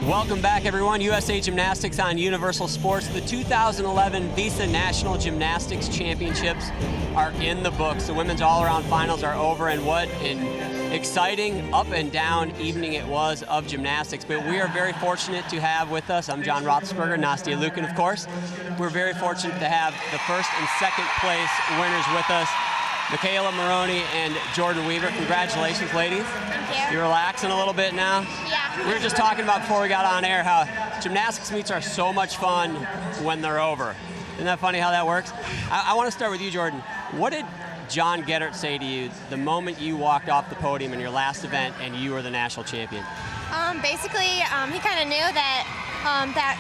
Welcome back, everyone. USA Gymnastics on Universal Sports. The 2011 Visa National Gymnastics Championships are in the books. The women's all-around finals are over, and what an exciting up and down evening it was of gymnastics. But we are very fortunate to have with us, I'm John Roethlisberger, Nastia Lukin, of course. We're very fortunate to have the first and second place winners with us, Michaela Maroney and Jordan Weaver. Congratulations, ladies. Thank you. You're relaxing a little bit now? Yeah. We were just talking about before we got on air how gymnastics meets are so much fun when they're over. Isn't that funny how that works? I want to start with you, Jordan. What did John Geddert say to you the moment you walked off the podium in your last event and you were the national champion? Basically, he kind of knew that that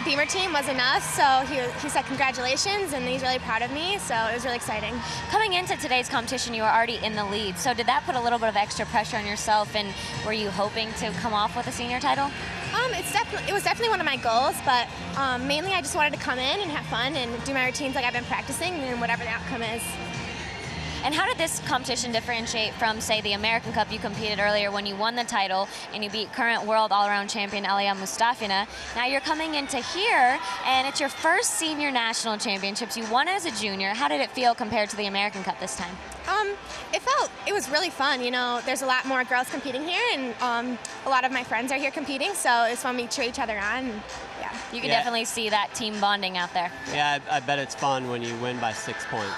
Beamer team was enough, so he said congratulations, and he's really proud of me, so it was really exciting. Coming into today's competition, you were already in the lead, so did that put a little bit of extra pressure on yourself, and were you hoping to come off with a senior title? It was definitely one of my goals, but mainly I just wanted to come in and have fun and do my routines like I've been practicing, and whatever the outcome is. And how did this competition differentiate from, say, the American Cup you competed earlier when you won the title and you beat current world all-around champion Alia Mustafina? Now you're coming into here, and it's your first senior national championships. You won as a junior. How did it feel compared to the American Cup this time? It was really fun. You know, there's a lot more girls competing here, and a lot of my friends are here competing, so it's fun to cheer each other on. And, yeah. You can definitely see that team bonding out there. Yeah, I bet it's fun when you win by 6 points.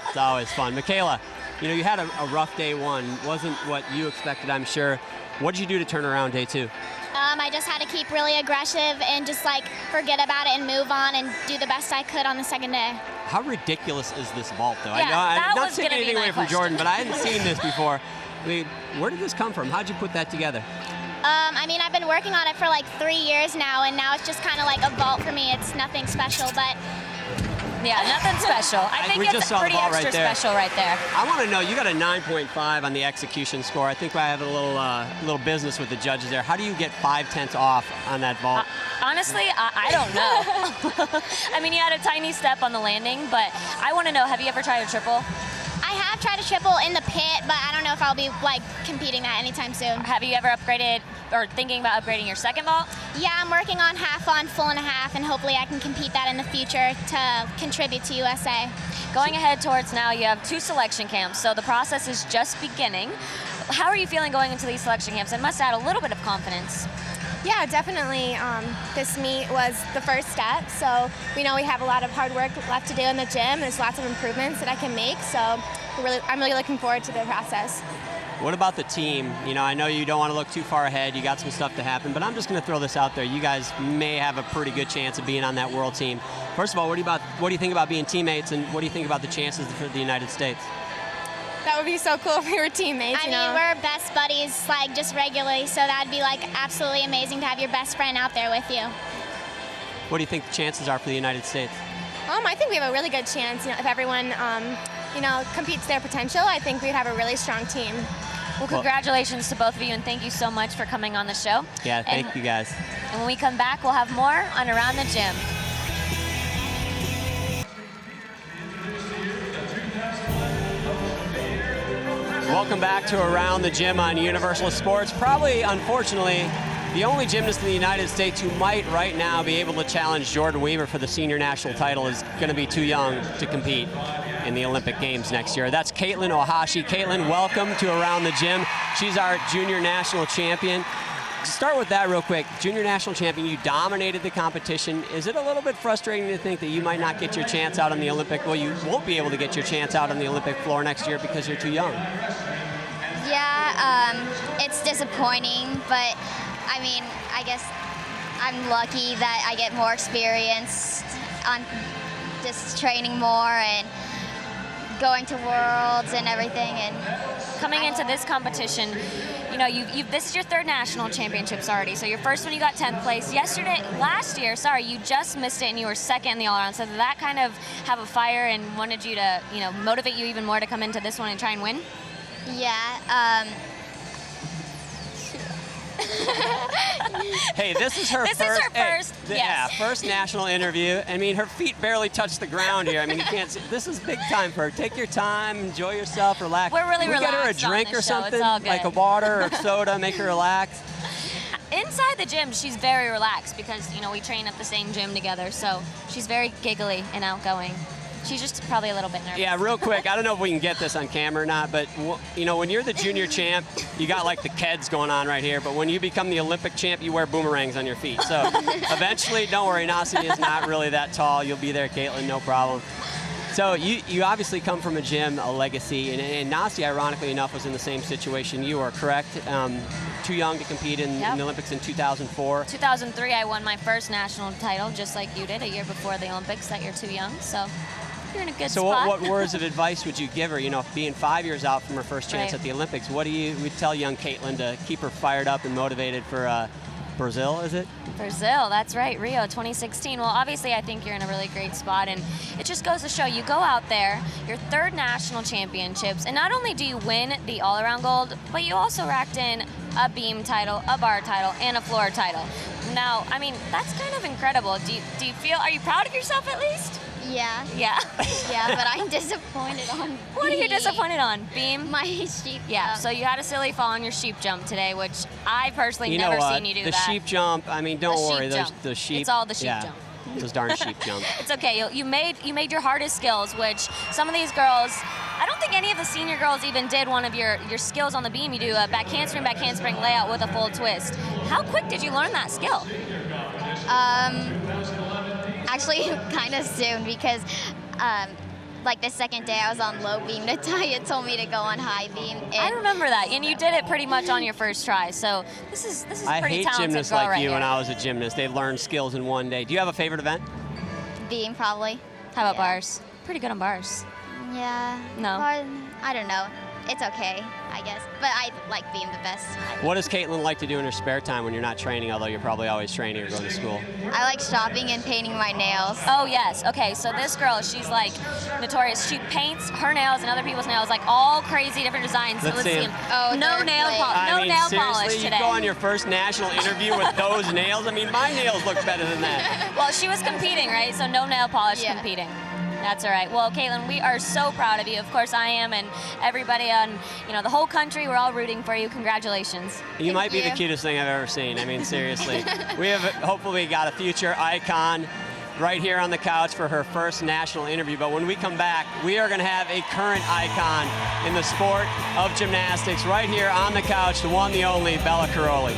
It's always fun. Michaela, you know, you had a rough day one. Wasn't what you expected, I'm sure. What did you do to turn around day two? I just had to keep really aggressive and just like forget about it and move on and do the best I could on the second day. How ridiculous is this vault, though? Yeah, I'm not taking anything away from question. Jordan, but I hadn't seen this before. I mean, where did this come from? How'd you put that together? I mean, I've been working on it for like 3 years now, and now it's just kind of like a vault for me. It's nothing special, but yeah, nothing special. I think it's pretty extra special right there. I want to know, you got a 9.5 on the execution score. I think I have a little business with the judges there. How do you get 5/10 off on that vault? Honestly, I don't know. I mean, you had a tiny step on the landing, but I want to know, have you ever tried a triple? I have tried a triple in the pit, but I don't know if I'll be like competing that anytime soon. Have you ever upgraded or thinking about upgrading your second vault? Yeah, I'm working on half on, full and a half, and hopefully I can compete that in the future to contribute to USA. Going ahead towards now, you have 2 selection camps, so the process is just beginning. How are you feeling going into these selection camps? It must add a little bit of confidence. Yeah, definitely. This meet was the first step, so we know we have a lot of hard work left to do in the gym. There's lots of improvements that I can make, so I'm really looking forward to the process. What about the team? You know, I know you don't want to look too far ahead. You got some stuff to happen, but I'm just going to throw this out there. You guys may have a pretty good chance of being on that world team. First of all, what do you think about being teammates, and what do you think about the chances for the United States? That would be so cool if we were teammates. I mean, we're best buddies, like just regularly, so that'd be like absolutely amazing to have your best friend out there with you. What do you think the chances are for the United States? I think we have a really good chance. You know, if everyone, competes their potential, I think we'd have a really strong team. Well, congratulations to both of you, and thank you so much for coming on the show. Yeah, thank you guys. And when we come back, we'll have more on Around the Gym. Welcome back to Around the Gym on Universal Sports. Probably, unfortunately, the only gymnast in the United States who might right now be able to challenge Jordan Weaver for the senior national title is going to be too young to compete in the Olympic Games next year. That's Caitlin Ohashi. Caitlin, welcome to Around the Gym. She's our junior national champion. Start with that real quick. Junior national champion, you dominated the competition. Is it a little bit frustrating to think that you might not get your chance out on the Olympic, well, you won't be able to get your chance out on the Olympic floor next year because you're too young? Yeah, it's disappointing, but I mean, I guess I'm lucky that I get more experience on just training more and going to worlds and everything. And coming into this competition, you know, this is your 3rd national championships already. So your first one, you got 10th place. Last year, you just missed it and you were 2nd in the all-around. So did that kind of have a fire and wanted you to, motivate you even more to come into this one and try and win? yeah, Hey, this is her This first. is her first, yes. Yeah, first national interview. I mean, her feet barely touch the ground here. I mean, you can't see. This is big time for her. Take your time, enjoy yourself, relax. We're really we get her a relaxed on drink this or show. It's something, all good. like a water or soda, make her relax. Inside the gym, she's very relaxed because, you know, we train at the same gym together, so she's very giggly and outgoing. She's just probably a little bit nervous. Yeah, real quick, I don't know if we can get this on camera or not, but you know, when you're the junior champ, you got like the Keds going on right here, but when you become the Olympic champ, you wear boomerangs on your feet. So eventually, don't worry, Nastia is not really that tall. You'll be there, Caitlin, no problem. So you obviously come from a gym, a legacy, and Nastia, ironically enough, was in the same situation you are, correct? Too young to compete in the Olympics in 2004. 2003, I won my first national title, just like you did, a year before the Olympics, that you're too young, so you're in a good so spot. So what words of advice would you give her, you know, being 5 years out from her first chance at the Olympics? What do you would tell young Caitlin to keep her fired up and motivated for Brazil, is it? Brazil, that's right, Rio 2016. Well, obviously, I think you're in a really great spot, and it just goes to show you go out there, your third national championships, and not only do you win the all-around gold, but you also racked in a beam title, a bar title, and a floor title. Now, I mean, that's kind of incredible. Do you feel, are you proud of yourself at least? Yeah. Yeah. Yeah, but I'm disappointed on What are you disappointed on? Beam? my sheep. Yeah, so you had a silly fall on your sheep jump today, which I personally You never know what? seen you do the that. sheep jump, I mean, don't The sheep worry, jump. the sheep. It's all the sheep yeah, jump. Those darn sheep jump. It's okay. You made your hardest skills, which some of these girls, I don't think any of the senior girls even did one of your skills on the beam. You do a back handspring layout with a full twist. How quick did you learn that skill? Actually, kind of soon because like the second day I was on low beam, Natalia told me to go on high beam. I remember that, and you did it pretty much on your first try. So this is I pretty hate talented gymnasts girl like right you here. when I was a gymnast. They learned skills in one day. Do you have a favorite event? Beam probably. How about Yeah. bars? Pretty good on bars. Yeah. No. Or, I don't know. It's okay, I guess. But I like beam the best. What does Caitlin like to do in her spare time when you're not training, although you're probably always training or going to school? I like shopping and painting my nails. Oh yes. Okay. So this girl, she's like notorious. She paints her nails and other people's nails like all crazy different designs. Let's see 'em. Oh, no they're nail like- polish. I No mean, nail seriously, polish you today. go on your first national interview with those nails? I mean, my nails look better than that. Well, she was competing, right? So no nail polish Yeah. competing. That's all right. Well, Caitlin, we are so proud of you. Of course, I am, and everybody on, the whole country. We're all rooting for you. Congratulations. You might be the you. cutest thing I've ever seen. I mean, seriously. We have hopefully got a future icon right here on the couch for her first national interview. But when we come back, we are going to have a current icon in the sport of gymnastics right here on the couch, the one, the only, Bella Karolyi.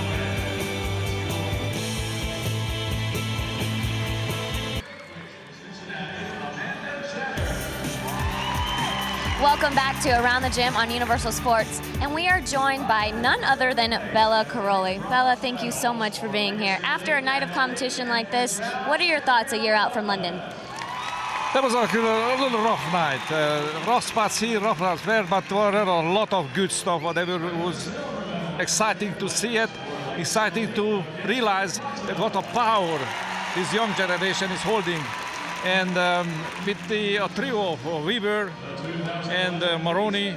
Welcome back to Around the Gym on Universal Sports, and we are joined by none other than Bella Karolyi. Bella, thank you so much for being here. After a night of competition like this, what are your thoughts a year out from London? That was a little rough night. Rough spots here, rough spots there, but there were a lot of good stuff. Whatever was exciting to see it, exciting to realize that what a power this young generation is holding. And with the trio of Weaver and Maroney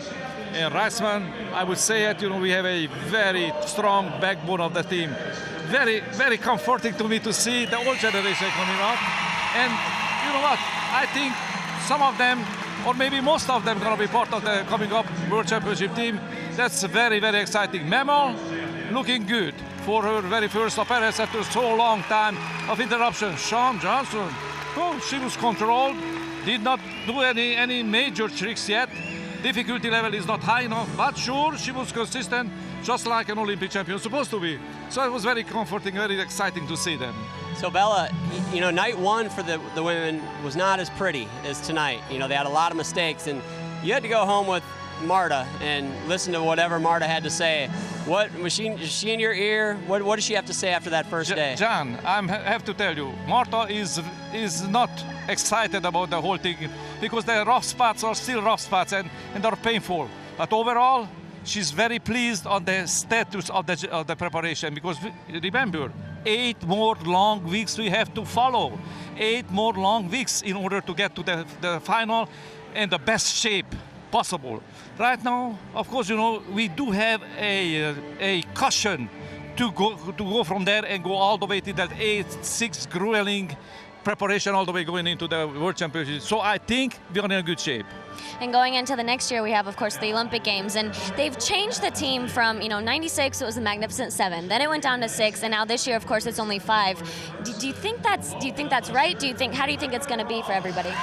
and Reisman, I would say that we have a very strong backbone of the team. Very, very comforting to me to see the old generation coming up. And you know what? I think some of them, or maybe most of them, going to be part of the coming up World Championship team. That's very, very exciting. Memo looking good for her very first appearance after so long time of interruption. Sean Johnson. Oh, she was controlled, did not do any major tricks yet. Difficulty level is not high enough, but sure, she was consistent, just like an Olympic champion supposed to be. So it was very comforting, very exciting to see them. So Bella, night one for the women was not as pretty as tonight. They had a lot of mistakes, and you had to go home with Marta and listen to whatever Marta had to say. What was she in your ear? What does she have to say after that first day? John, I have to tell you, Marta is not excited about the whole thing because the rough spots are still rough spots and they're painful. But overall, she's very pleased on the status of the preparation because remember, 8 more long weeks we have to follow. 8 more long weeks in order to get to the final in the best shape possible. Right now, of course, we do have a cushion to go from there and go all the way to that 8-6 grueling preparation all the way going into the World Championship. So I think we're in a good shape. And going into the next year, we have, of course, the Olympic Games, and they've changed the team from, 96, it was the Magnificent Seven. Then it went down to 6, and now this year, of course, it's only 5. Do you think that's right? How do you think it's going to be for everybody?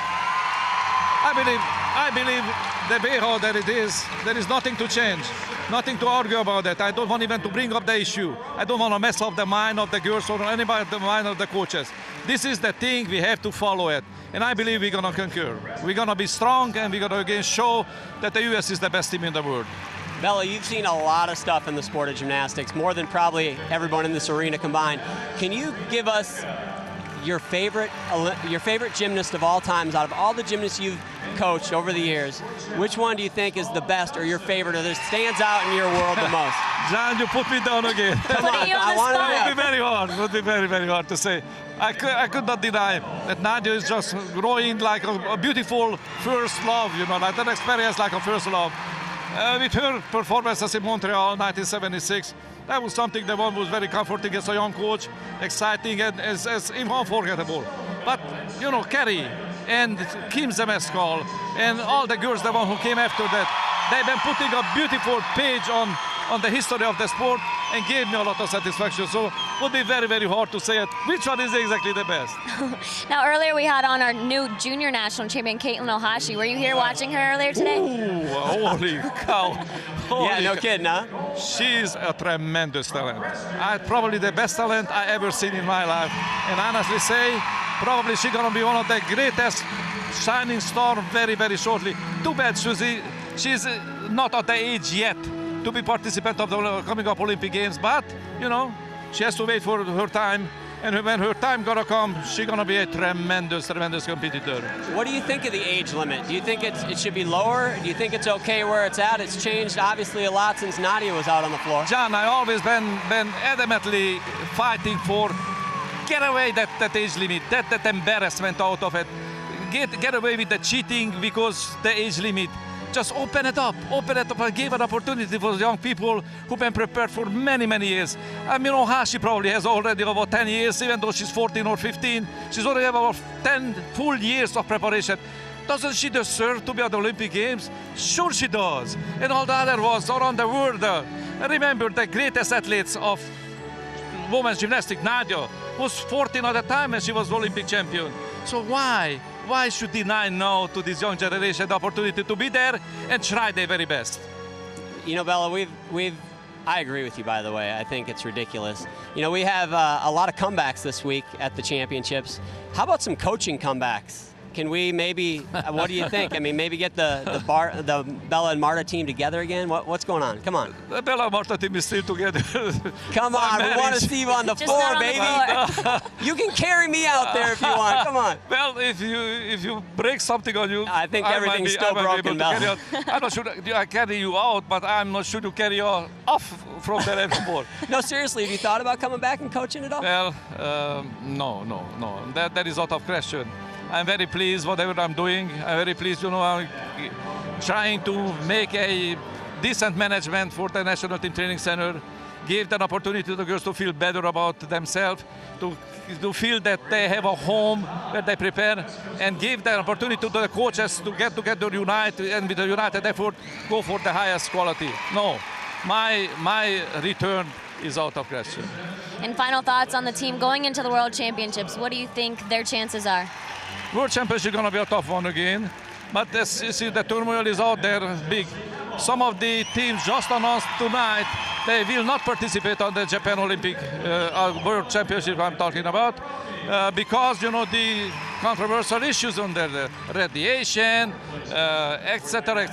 I believe the way how that it is, there is nothing to change, nothing to argue about it. I don't want even to bring up the issue. I don't want to mess up the mind of the girls or anybody, the mind of the coaches. This is the thing, we have to follow it. And I believe we're going to conquer. We're going to be strong, and we're going to again show that the US is the best team in the world. Bella, you've seen a lot of stuff in the sport of gymnastics, more than probably everyone in this arena combined. Can you give us your favorite gymnast of all times, out of all the gymnasts you've coached over the years? Which one do you think is the best or your favorite, or that stands out in your world the most? John, you put me down again. Come on, I want to know. It would be very hard. It would be very, very hard to say. I could not deny that Nadia is just growing like a beautiful first love, like an experience like a first love. With her performances in Montreal 1976, that was something that one was very comforting as a young coach, exciting and as unforgettable. But, Kerry and Kim Zemeskal and all the girls, the one who came after that, they've been putting a beautiful page on the history of the sport and gave me a lot of satisfaction. So it would be very, very hard to say it. Which one is exactly the best? Now, earlier we had on our new junior national champion, Caitlin Ohashi. Were you here watching her earlier today? Ooh, holy cow. Yeah, no kidding, huh? She's a tremendous talent. Probably the best talent I ever seen in my life. And honestly say, probably she's going to be one of the greatest shining star very, very shortly. Too bad, Susie. She's not at the age yet to be participant of the coming up Olympic Games, but, she has to wait for her time. And when her time gonna come, she's gonna be a tremendous, tremendous competitor. What do you think of the age limit? Do you think it should be lower? Do you think it's okay where it's at? It's changed obviously a lot since Nadia was out on the floor. John, I always been adamantly fighting for get away that age limit, that embarrassment out of it. Get away with the cheating because the age limit. Just open it up and give an opportunity for young people who've been prepared for many, many years. I mean, Ohashi probably has already about 10 years, even though she's 14 or 15. She's already have about 10 full years of preparation. Doesn't she deserve to be at the Olympic Games? Sure she does. And all the other ones around the world. Remember the greatest athletes of women's gymnastics, Nadia, was 14 at the time and she was Olympic champion. So why should deny now to this young generation the opportunity to be there and try their very best? Bella, I agree with you, by the way. I think it's ridiculous. We have a lot of comebacks this week at the championships. How about some coaching comebacks? Can we maybe, what do you think? I mean, maybe get the Bella and Marta team together again? What's going on? Come on. The Bella and Marta team is still together. Come on, we want to see you on the floor, baby. You can carry me out there if you want. Come on. Well, if you break something on you, I think everything's still broken, Bella. I'm not sure I carry you out, but I'm not sure to carry you off from there anymore. No, seriously, have you thought about coming back and coaching at all? Well, no. That is out of question. I'm very pleased whatever I'm doing. I'm very pleased, I'm trying to make a decent management for the National Team Training Center, give an opportunity to the girls to feel better about themselves, to feel that they have a home where they prepare, and give the opportunity to the coaches to get together, unite, and with a united effort, go for the highest quality. No, my return is out of question. And final thoughts on the team going into the World Championships. What do you think their chances are? World Championship is going to be a tough one again, but as you see, the turmoil is out there big. Some of the teams just announced tonight they will not participate on the Japan Olympic World Championship I'm talking about because, the controversial issues on there, the radiation, etc.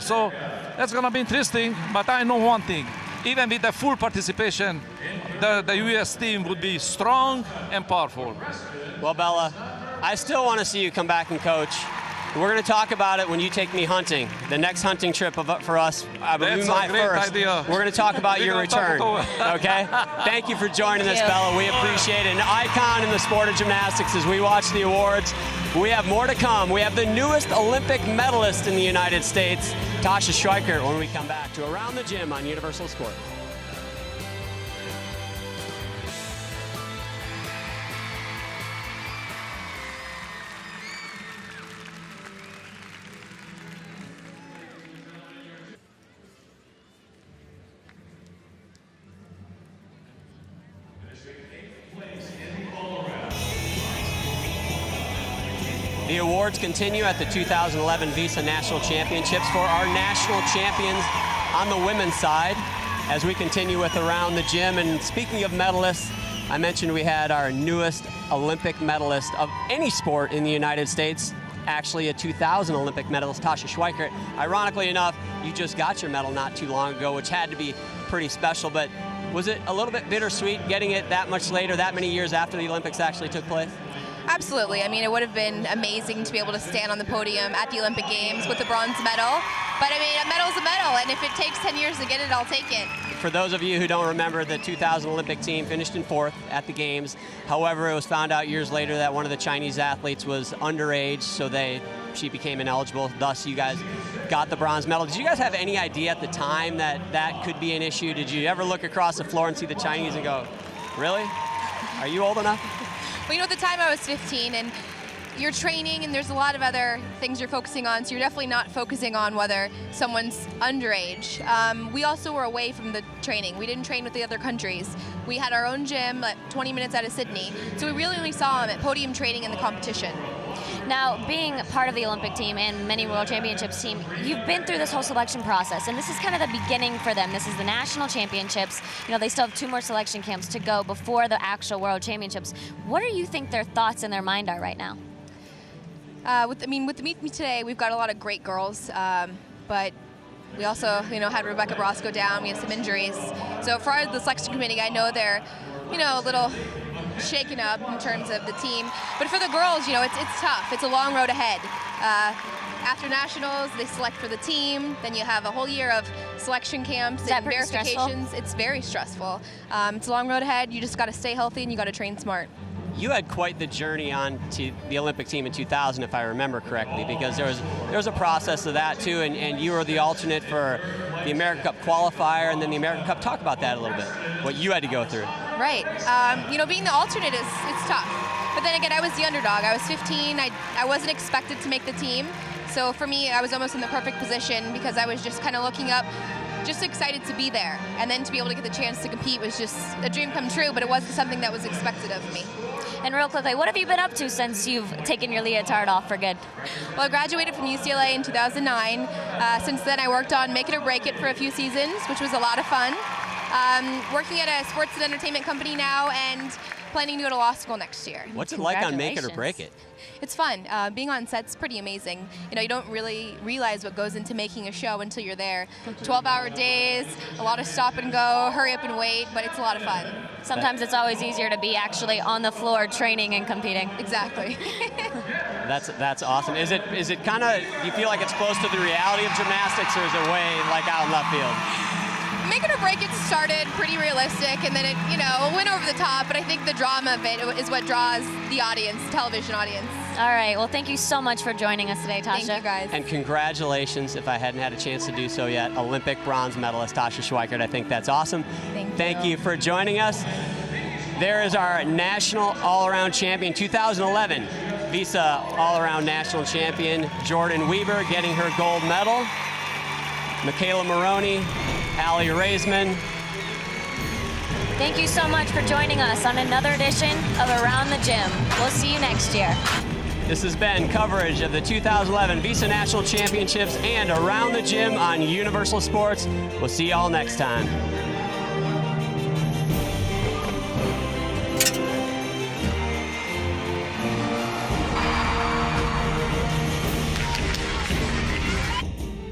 So that's going to be interesting, but I know one thing. Even with the full participation, the US team would be strong and powerful. Well, Bella, I still want to see you come back and coach. We're going to talk about it when you take me hunting. The next hunting trip for us, I believe my first. Idea. We're going to talk about your return. Okay? Thank you for joining us, Bella. We appreciate it. An icon in the sport of gymnastics as we watch the awards. We have more to come. We have the newest Olympic medalist in the United States, Tasha Schweikert, when we come back to Around the Gym on Universal Sport. The awards continue at the 2011 Visa National Championships for our national champions on the women's side as we continue with Around the Gym. And speaking of medalists, I mentioned we had our newest Olympic medalist of any sport in the United States, actually a 2000 Olympic medalist, Tasha Schweikert. Ironically enough, you just got your medal not too long ago, which had to be pretty special, but was it a little bit bittersweet getting it that much later, that many years after the Olympics actually took place? Absolutely. I mean, it would have been amazing to be able to stand on the podium at the Olympic Games with a bronze medal. But I mean, a medal's a medal, and if it takes 10 years to get it, I'll take it. For those of you who don't remember, the 2000 Olympic team finished in 4th at the Games. However, it was found out years later that one of the Chinese athletes was underage, so she became ineligible. Thus, you guys got the bronze medal. Did you guys have any idea at the time that that could be an issue? Did you ever look across the floor and see the Chinese and go, really? Are you old enough? Well, you know, at the time I was 15, and you're training, and there's a lot of other things you're focusing on, so you're definitely not focusing on whether someone's underage. We also were away from the training. We didn't train with the other countries. We had our own gym, like 20 minutes out of Sydney, so we really only saw them at podium training in the competition. Now, being part of the Olympic team and many World Championships team, you've been through this whole selection process, and this is kind of the beginning for them. This is the National Championships. You know, they still have 2 more selection camps to go before the actual World Championships. What do you think their thoughts in their mind are right now? With the meet today, we've got a lot of great girls, but we also, had Rebecca Bross go down. We have some injuries. So for the selection committee, I know they're, a little shaken up in terms of the team. But for the girls, it's tough. It's a long road ahead. After nationals, they select for the team. Then you have a whole year of selection camps and verifications. Stressful? It's very stressful. It's a long road ahead. You just got to stay healthy and you got to train smart. You had quite the journey on to the Olympic team in 2000, if I remember correctly, because there was a process of that too, and you were the alternate for the American Cup qualifier and then the American Cup. Talk about that a little bit, what you had to go through. Right. Being the alternate it's tough. But then again, I was the underdog. I was 15. I wasn't expected to make the team. So for me, I was almost in the perfect position because I was just kind of looking up, just excited to be there. And then to be able to get the chance to compete was just a dream come true, but it wasn't something that was expected of me. And real quickly, what have you been up to since you've taken your leotard off for good? Well, I graduated from UCLA in 2009. Since then, I worked on Make It or Break It for a few seasons, which was a lot of fun. Working at a sports and entertainment company now and planning to go to law school next year. What's it like on Make It or Break It? It's fun. Being on set's pretty amazing. You don't really realize what goes into making a show until you're there. 12-hour days, a lot of stop and go, hurry up and wait, but it's a lot of fun. Sometimes it's always easier to be actually on the floor training and competing. Exactly. That's awesome. Is it kind of, do you feel like it's close to the reality of gymnastics, or is it way like out in left field? Make It or Break It started pretty realistic, and then it, went over the top, but I think the drama of it is what draws the audience, television audience. All right, well, thank you so much for joining us today, Tasha. Thank you, guys. And congratulations, if I hadn't had a chance to do so yet, Olympic bronze medalist Tasha Schweikert. I think that's awesome. Thank you for joining us. There is our national all-around champion, 2011 Visa all-around national champion, Jordan Weber, getting her gold medal. Michaela Maroney, Allie Raisman. Thank you so much for joining us on another edition of Around the Gym. We'll see you next year. This has been coverage of the 2011 Visa National Championships and Around the Gym on Universal Sports. We'll see you all next time.